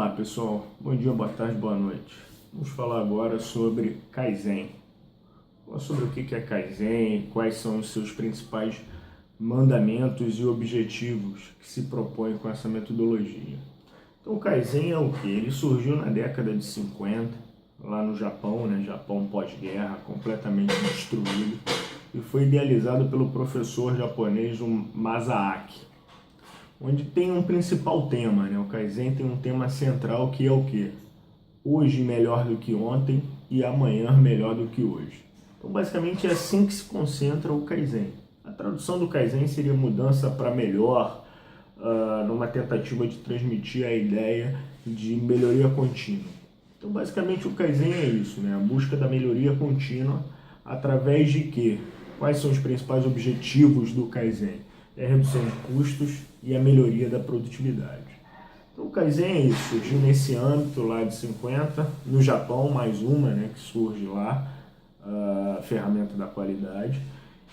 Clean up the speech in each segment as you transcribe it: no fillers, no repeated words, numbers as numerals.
Olá pessoal, bom dia, boa tarde, boa noite. Vamos falar agora sobre Kaizen. Falar sobre o que é Kaizen, quais são os seus principais mandamentos e objetivos que se propõem com essa metodologia. Então o Kaizen é o que? Ele surgiu na década de 50, lá no Japão, Japão pós-guerra, completamente destruído, e foi idealizado pelo professor japonês Masaaki, onde tem um principal tema, O Kaizen tem um tema central que é o quê? Hoje melhor do que ontem e amanhã melhor do que hoje. Então, basicamente, é assim que se concentra o Kaizen. A tradução do Kaizen seria mudança para melhor, numa tentativa de transmitir a ideia de melhoria contínua. Então, basicamente, o Kaizen é isso, A busca da melhoria contínua através de quê? Quais são os principais objetivos do Kaizen? É a redução de custos e a melhoria da produtividade. Então o Kaizen é isso, surgiu nesse âmbito lá de 50, no Japão mais uma, que surge lá, a ferramenta da qualidade,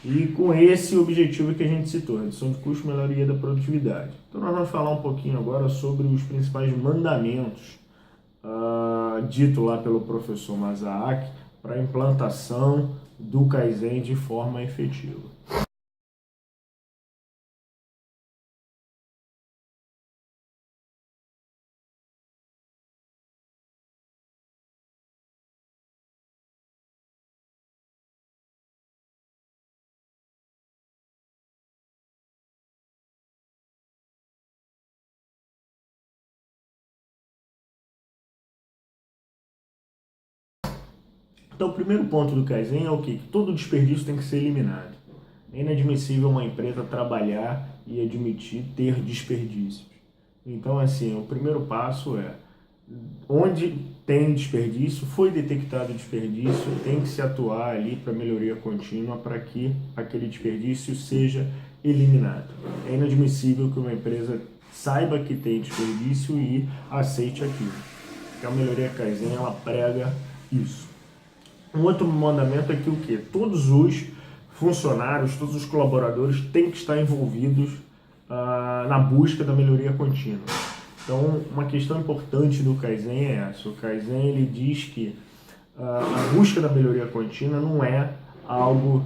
e com esse objetivo que a gente citou, redução de custos e melhoria da produtividade. Então nós vamos falar um pouquinho agora sobre os principais mandamentos, dito lá pelo professor Masaaki, para a implantação do Kaizen de forma efetiva. Então, o primeiro ponto do Kaizen é o quê? Que todo desperdício tem que ser eliminado. É inadmissível uma empresa trabalhar e admitir ter desperdícios. Então, assim, o primeiro passo é, onde tem desperdício, foi detectado desperdício, tem que se atuar ali para melhoria contínua para que aquele desperdício seja eliminado. É inadmissível que uma empresa saiba que tem desperdício e aceite aquilo. Então, a melhoria Kaizen, ela prega isso. Um outro mandamento é que o quê? Todos os funcionários, todos os colaboradores têm que estar envolvidos na busca da melhoria contínua. Então, uma questão importante do Kaizen é essa. O Kaizen ele diz que a busca da melhoria contínua não é algo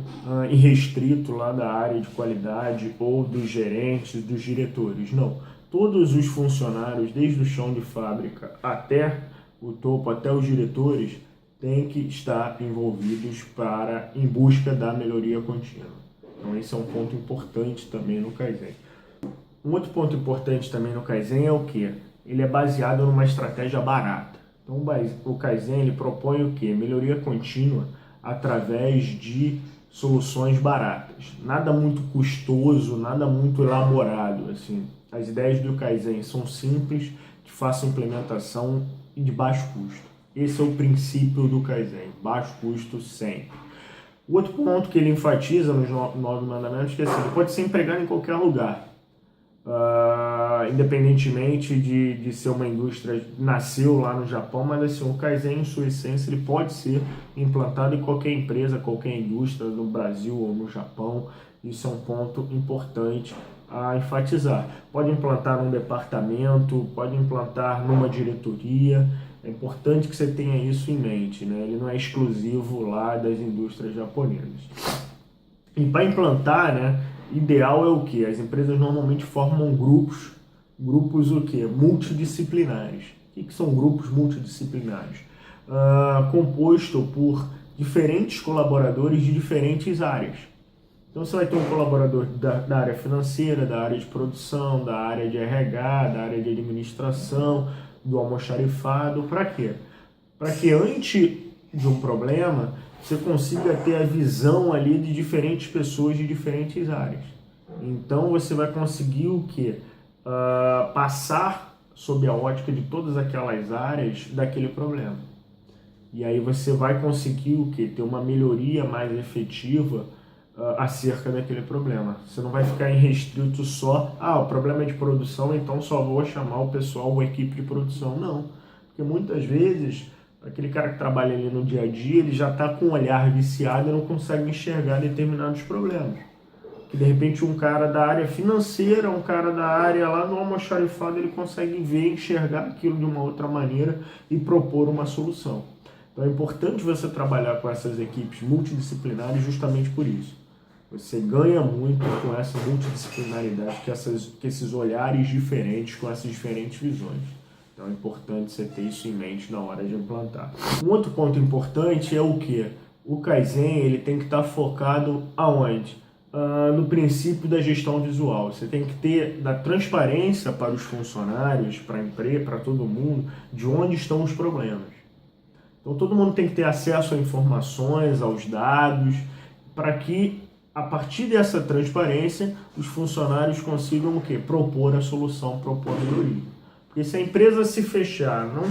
irrestrito lá da área de qualidade ou dos gerentes, dos diretores. Não. Todos os funcionários, desde o chão de fábrica até o topo, até os diretores, têm que estar envolvidos em busca da melhoria contínua. Então esse é um ponto importante também no Kaizen. Um outro ponto importante também no Kaizen é o quê? Ele é baseado numa estratégia barata. Então o Kaizen ele propõe o quê? Melhoria contínua através de soluções baratas. Nada muito custoso, nada muito elaborado. Assim. As ideias do Kaizen são simples, de fácil implementação e de baixo custo. Esse é o princípio do Kaizen, baixo custo sempre. O outro ponto que ele enfatiza nos 9 mandamentos é que assim, ele pode ser empregado em qualquer lugar, independentemente de ser uma indústria que nasceu lá no Japão, mas assim, o Kaizen em sua essência ele pode ser implantado em qualquer empresa, qualquer indústria, no Brasil ou no Japão. Isso é um ponto importante a enfatizar. Pode implantar num departamento, pode implantar numa diretoria. É importante que você tenha isso em mente, Ele não é exclusivo lá das indústrias japonesas. E para implantar, ideal é o quê? As empresas normalmente formam grupos o quê? Multidisciplinares. O que são grupos multidisciplinares? Composto por diferentes colaboradores de diferentes áreas. Então você vai ter um colaborador da área financeira, da área de produção, da área de RH, da área de administração, do almoxarifado. Para quê? Para que antes de um problema você consiga ter a visão ali de diferentes pessoas de diferentes áreas. Então você vai conseguir o quê? Passar sob a ótica de todas aquelas áreas daquele problema. E aí você vai conseguir o quê? Ter uma melhoria mais efetiva acerca daquele problema. Você não vai ficar restrito só, o problema é de produção, então só vou chamar o pessoal, a equipe de produção. Não, porque muitas vezes aquele cara que trabalha ali no dia a dia, ele já está com um olhar viciado e não consegue enxergar determinados problemas. que de repente um cara da área financeira, um cara da área lá no almoxarifado, ele consegue ver, enxergar aquilo de uma outra maneira e propor uma solução. Então é importante você trabalhar com essas equipes multidisciplinares justamente por isso. Você ganha muito com essa multidisciplinaridade, com esses olhares diferentes, com essas diferentes visões. Então é importante você ter isso em mente na hora de implantar. Um outro ponto importante é o que? O Kaizen ele tem que estar focado aonde? No princípio da gestão visual. Você tem que ter da transparência para os funcionários, para a empresa, para todo mundo, de onde estão os problemas. Então todo mundo tem que ter acesso a informações, aos dados, para que a partir dessa transparência os funcionários consigam o quê? Propor a solução, propor a melhoria. Porque se a empresa se fechar, não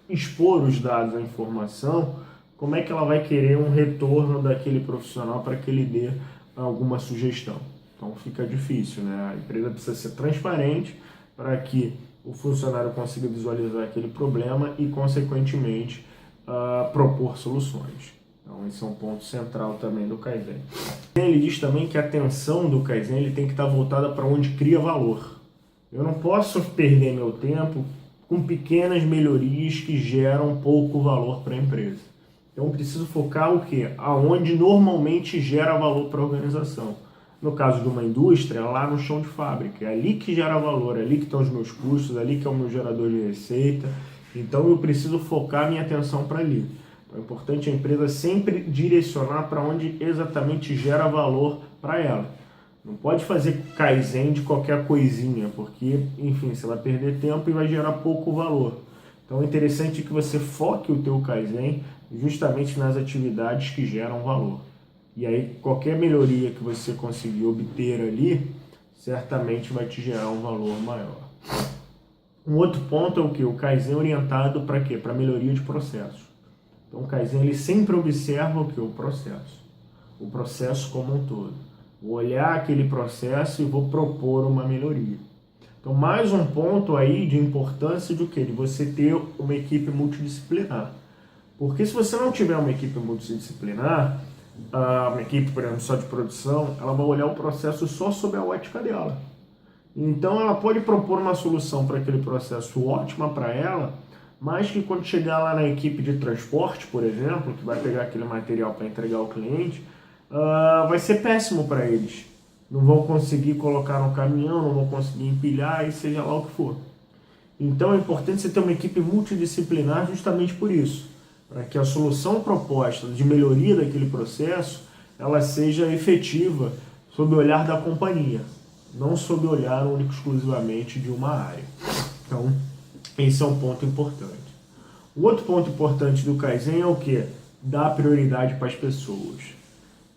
expor os dados, a informação, como é que ela vai querer um retorno daquele profissional para que ele dê alguma sugestão? Então fica difícil, né? A empresa precisa ser transparente para que o funcionário consiga visualizar aquele problema e, consequentemente, propor soluções. Então esse é um ponto central também do Kaizen. Ele diz também que a atenção do Kaizen ele tem que estar voltada para onde cria valor. Eu não posso perder meu tempo com pequenas melhorias que geram pouco valor para a empresa. Então eu preciso focar o quê? Aonde normalmente gera valor para a organização. No caso de uma indústria, lá no chão de fábrica. É ali que gera valor, é ali que estão os meus custos, é ali que é o meu gerador de receita. Então eu preciso focar minha atenção para ali. Então, é importante a empresa sempre direcionar para onde exatamente gera valor para ela. Não pode fazer Kaizen de qualquer coisinha, porque, enfim, você vai perder tempo e vai gerar pouco valor. Então é interessante que você foque o teu Kaizen justamente nas atividades que geram valor. E aí qualquer melhoria que você conseguir obter ali, certamente vai te gerar um valor maior. Um outro ponto é o que? O Kaizen orientado para quê? Para melhoria de processos. Então o Kaizen ele sempre observa o que? O processo como um todo. Vou olhar aquele processo e vou propor uma melhoria. Então mais um ponto aí de importância do que? De você ter uma equipe multidisciplinar. Porque se você não tiver uma equipe multidisciplinar, uma equipe, por exemplo, só de produção, ela vai olhar o processo só sob a ótica dela. Então ela pode propor uma solução para aquele processo ótima para ela, mas que quando chegar lá na equipe de transporte, por exemplo, que vai pegar aquele material para entregar ao cliente, vai ser péssimo para eles. Não vão conseguir colocar no caminhão, não vão conseguir empilhar e seja lá o que for. Então é importante você ter uma equipe multidisciplinar justamente por isso, para que a solução proposta de melhoria daquele processo ela seja efetiva sob o olhar da companhia, não sob o olhar único exclusivamente de uma área. Então, esse é um ponto importante. O outro ponto importante do Kaizen é o quê? Dar prioridade para as pessoas.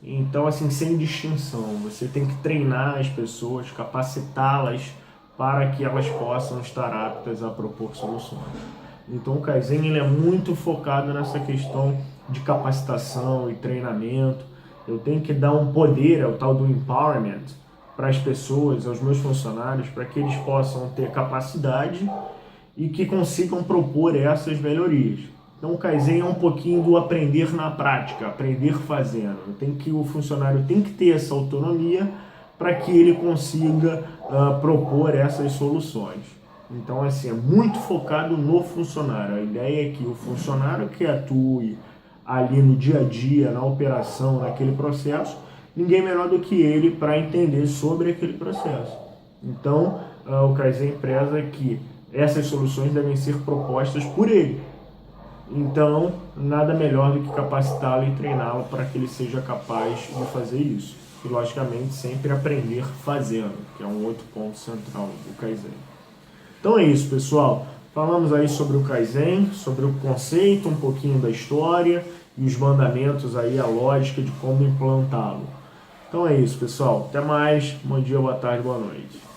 Então, assim, sem distinção, você tem que treinar as pessoas, capacitá-las para que elas possam estar aptas a propor soluções. Então, o Kaizen ele é muito focado nessa questão de capacitação e treinamento. Eu tenho que dar um poder, é o tal do empowerment, para as pessoas, aos meus funcionários, para que eles possam ter capacidade e que consigam propor essas melhorias. Então o Kaizen é um pouquinho do aprender na prática, aprender fazendo. O funcionário tem que ter essa autonomia para que ele consiga propor essas soluções. Então assim, é muito focado no funcionário. A ideia é que o funcionário que atue ali no dia a dia, na operação, naquele processo, ninguém melhor do que ele para entender sobre aquele processo. Então o Kaizen preza que essas soluções devem ser propostas por ele. Então, nada melhor do que capacitá-lo e treiná-lo para que ele seja capaz de fazer isso. E, logicamente, sempre aprender fazendo, que é um outro ponto central do Kaizen. Então é isso, pessoal. Falamos aí sobre o Kaizen, sobre o conceito, um pouquinho da história e os mandamentos aí, a lógica de como implantá-lo. Então é isso, pessoal. Até mais. Bom dia, boa tarde, boa noite.